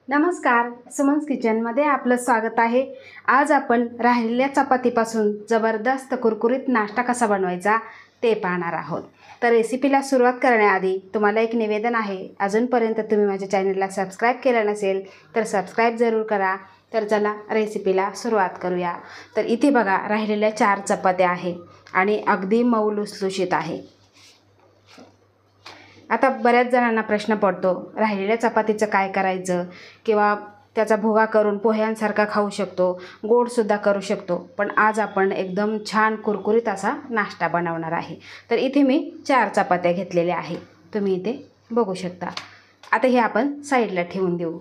नमस्कार, सुमन्स किचनमध्ये आपलं स्वागत आहे। आज आपण राहिलेल्या चपातीपासून जबरदस्त कुरकुरीत नाश्ता कसा बनवायचा ते पाहणार आहोत। तर रेसिपीला सुरुवात करण्याआधी तुम्हाला एक निवेदन आहे, अजूनपर्यंत तुम्ही माझ्या चॅनलला सबस्क्राइब केलं नसेल तर सबस्क्राइब जरूर करा। तर चला रेसिपीला सुरुवात करूया। तर इथे बघा राहिलेल्या 4 चपात्या आहे आणि अगदी मऊ लुसलुशीत आहे। आता बऱ्याच जणांना प्रश्न पडतो, राहिलेल्या चपातीचं काय करायचं, किंवा त्याचा भुगा करून पोह्यांसारखा खाऊ शकतो, गोडसुद्धा करू शकतो। पण आज आपण एकदम छान कुरकुरीत असा नाश्ता बनवणार आहे। तर इथे मी 4 चपात्या घेतलेल्या आहे, तुम्ही इथे बघू शकता। आता हे आपण साईडला ठेवून देऊ।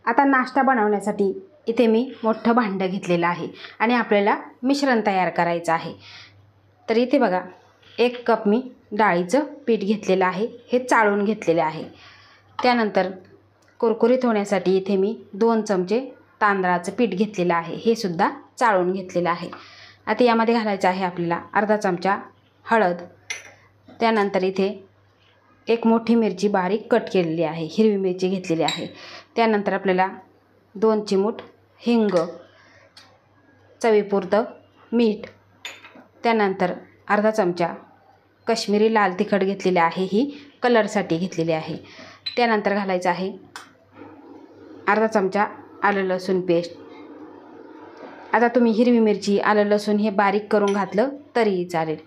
आता नाश्ता बनवण्यासाठी इथे मी मोठं भांडं घेतलेलं आहे आणि आपल्याला मिश्रण तयार करायचं आहे। तर इथे बघा 1 कप मी डाळीचं पीठ घेतलेलं आहे, हे चाळून घेतलेले आहे। त्यानंतर कुरकुरीत होण्यासाठी इथे मी 2 चमचे तांदळाचं पीठ घेतलेलं आहे, हे सुद्धा चाळून घेतलेलं आहे। आता यामध्ये घालायचं आहे आपल्याला अर्धा चमचा हळद। त्यानंतर इथे 1 मोठी मिरची बारीक कट केलेली आहे, हिरवी मिरची घेतलेली आहे। त्यानंतर आपल्याला 2 चिमूट हिंग, चवीपुरतं मीठ, त्यानंतर अर्धा चमचा काश्मीरी लाल तिखट घेतलेले आहे, ही कलरसाठी घेतलेली आहे। त्यानंतर घालायचं आहे अर्धा चमचा आलं लसूण पेस्ट। आता तुम्ही हिरवी मिरची, आलं लसूण हे बारीक करून घातलं तरीही चालेल।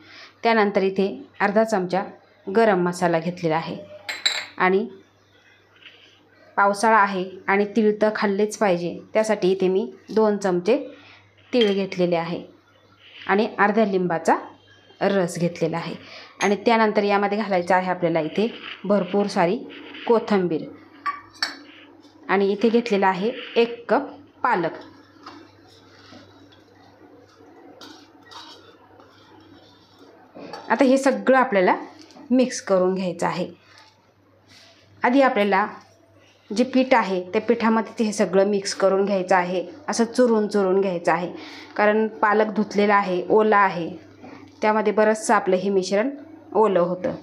त्यानंतर इथे अर्धा चमचा गरम मसाला घेतलेला आहे आणि पावसाळा आहे आणि तीळ तर खाल्लेच पाहिजे, त्यासाठी इथे मी 2 चमचे तीळ घेतलेले आहे आणि अर्ध्या लिंबाचा रस घेतलेला आहे। आणि त्यानंतर यामध्ये घालायचं आहे आपल्याला इथे भरपूर सारी कोथिंबीर आणि इथे घेतलेला आहे 1 कप पालक। आता हे सगळं आपल्याला मिक्स करून घ्यायचं आहे। आधी आपल्याला जे पीठ आहे त्या पिठामध्ये हे सगळं मिक्स करून घ्यायचं आहे, असं चुरून घ्यायचं आहे, कारण पालक धुतलेला आहे, ओला आहे, त्यामध्ये बरंचसं आपलं हे मिश्रण ओलं होतं।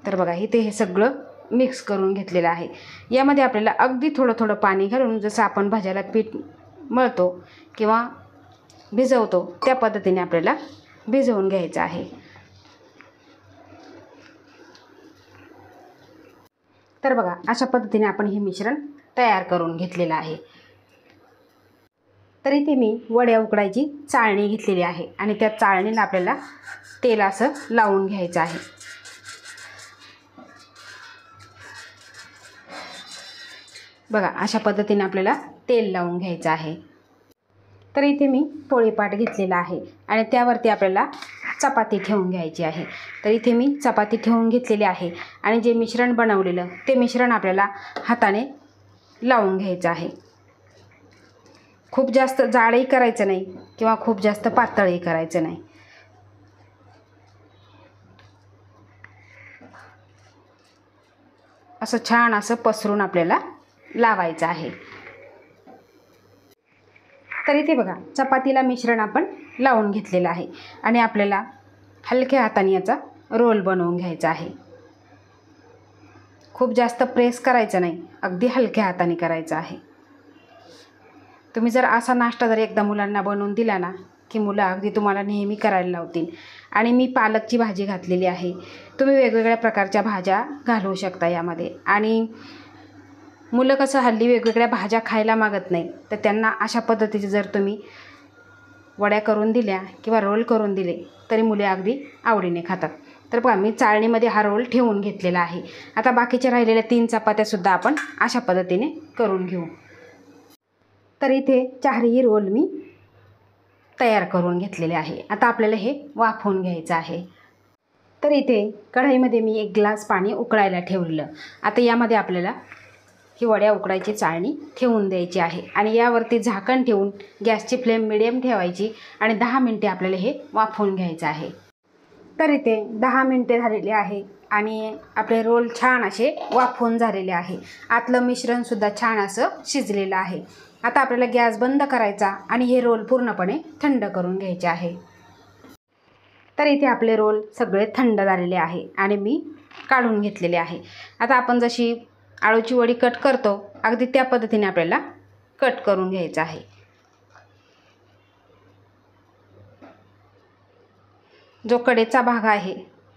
तर बघा इथे हे सगळं मिक्स करून घेतलेलं आहे। यामध्ये आपल्याला अगदी थोडं पाणी घालून, जसं आपण भाज्याला पीठ मळतो किंवा भिजवतो त्या पद्धतीने आपल्याला भिजवून घ्यायचं आहे। तर बघा अशा पद्धतीने आपण हे मिश्रण तयार करून घेतलेलं आहे। तर इथे मी वड्या उकडायची चाळणी घेतलेली आहे आणि त्या चाळणीला आपल्याला तेल असं लावून घ्यायचं आहे। बघा अशा पद्धतीने आपल्याला तेल लावून घ्यायचं आहे। तर इथे मी पोळीपाट घेतलेला आहे आणि त्यावरती आपल्याला चपाती ठेवून घ्यायची आहे। तर इथे मी चपाती ठेवून घेतलेली आहे आणि जे मिश्रण बनवलेलं ते मिश्रण आपल्याला हाताने लावून घ्यायचं आहे। खूप जास्त जाडही करायचं नाही किंवा खूप जास्त पातळही करायचं नाही। असं छान असं पसरून आपल्याला लावायचं आहे। तर इथे बघा चपातीला मिश्रण आपण लावून घेतलेलं आहे आणि आपल्याला हलक्या हाताने याचा रोल बनवून घ्यायचा आहे। खूप जास्त प्रेस करायचं नाही, अगदी हलक्या हाताने करायचं आहे। तुम्ही जर असा नाश्ता जर एकदा मुलांना बनवून दिला ना की मुलं अगदी तुम्हाला नेहमी करायला लावतील। आणि मी पालकची भाजी घातलेली आहे, तुम्ही वेगवेगळ्या प्रकारच्या भाज्या घालू शकता यामध्ये। आणि मुलं कसं हल्ली वेगवेगळ्या भाज्या खायला मागत नाही, तर त्यांना अशा पद्धतीचे जर तुम्ही वड्या करून दिल्या किंवा रोल करून दिले तरी मुले अगदी आवडीने खातात। तर बघा मी चाळणीमध्ये हा रोल ठेवून घेतलेला आहे। आता बाकीच्या राहिलेल्या 3 चपात्यासुद्धा आपण अशा पद्धतीने करून घेऊ। तर इथे 4ही रोल मी तयार करून घेतलेले आहे। आता आपल्याला हे वाफवून घ्यायचं आहे। तर इथे कढईमध्ये मी 1 ग्लास पाणी उकळायला ठेवलेलं। आता यामध्ये आपल्याला ही वड्या उकडायची चाळणी ठेवून द्यायची आहे आणि यावरती झाकण ठेवून गॅसची फ्लेम मिडियम ठेवायची आणि 10 मिनिटे आपल्याला हे वाफवून घ्यायचं आहे। तर इथे 10 मिनिटे झालेली आहे आणि आपले रोल छान असे वाफवून झालेले आहे। आतलं मिश्रणसुद्धा छान असं शिजलेलं आहे। आता आपल्याला गॅस बंद करायचा आणि हे रोल पूर्णपणे थंड करून घ्यायचे आहे। तर इथे आपले रोल सगळे थंड झालेले आहे आणि मी काढून घेतलेली आहे. आता आपण जशी आळूची वडी कट करतो अगदी त्या पद्धतीने आपल्याला कट करून घ्यायचं आहे. जो कडेचा भाग आहे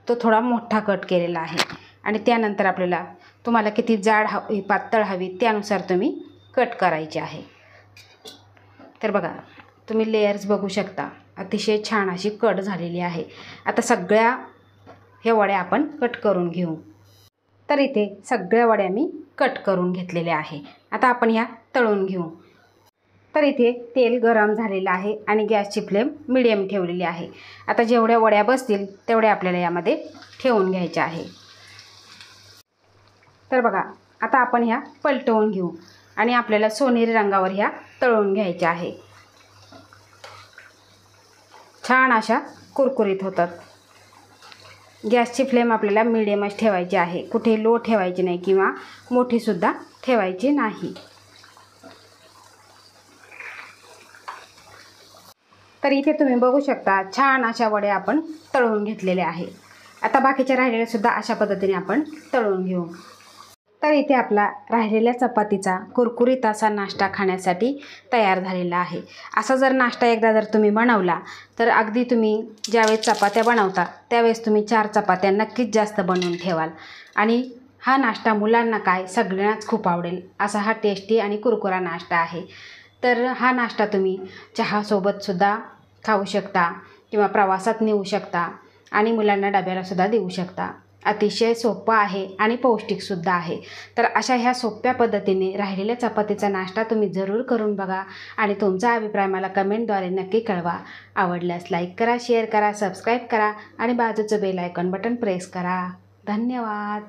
तो थोडा मोठा कट केलेला आहे आणि त्यानंतर आपल्याला तुम्हाला किती जाड हवी पातळ हवी त्यानुसार तुम्ही कट करायचे आहे. तर बघा तुम्ही लेयर्स बघू शकता, अतिशय छान अशी कट झालेली आहे. आता सगळ्या ह्या वड्या आपण कट करून घेऊ. तर इथे सगळ्या वड्या मी कट करून घेतलेल्या आहे. आता आपण ह्या तळून घेऊ. तर इथे तेल गरम झालेलं आहे आणि गॅसची फ्लेम मिडियम ठेवलेली आहे. आता जेवढ्या वड्या बसतील तेवढ्या आपल्याला यामध्ये ठेवून घ्यायच्या आहे. तर बघा आता आपण ह्या पलटवून घेऊ आणि आपल्याला सोनेरी रंगावर ह्या तळून घ्यायच्या आहे. छान अशा कुरकुरीत होतात. गॅसची फ्लेम आपल्याला मिडियमच ठेवायची आहे, कुठे लो ठेवायची नाही किंवा मोठीसुद्धा ठेवायची नाही. तर इथे तुम्ही बघू शकता छान अशा वड्या आपण तळून घेतलेल्या आहे. आता बाकीच्या राहिलेल्यासुद्धा अशा पद्धतीने आपण तळून घेऊ. तर इथे आपला राहिलेल्या चपातीचा कुरकुरीत असा नाश्ता खाण्यासाठी तयार झालेला आहे. असा जर नाश्ता एकदा जर तुम्ही बनवला तर अगदी तुम्ही ज्यावेळेस चपात्या बनवता त्यावेळेस तुम्ही 4 चपात्या नक्कीच जास्त बनवून ठेवाल आणि हा नाश्ता मुलांना काय सगळ्यांनाच खूप आवडेल असा हा टेस्टी आणि कुरकुरा नाश्ता आहे. तर हा नाश्ता तुम्ही चहासोबतसुद्धा खाऊ शकता किंवा प्रवासात नेऊ शकता आणि मुलांना डब्यालासुद्धा देऊ शकता. अतिशय सोपं आहे आणि पौष्टिकसुद्धा आहे. तर अशा ह्या सोप्या पद्धतीने राहिलेल्या चपातीचा नाश्ता तुम्ही जरूर करून बघा आणि तुमचा अभिप्राय मला कमेंटद्वारे नक्की कळवा. आवडल्यास लाईक करा, शेअर करा, सबस्क्राईब करा आणि बाजूचं बेल आयकॉन बटन प्रेस करा. धन्यवाद.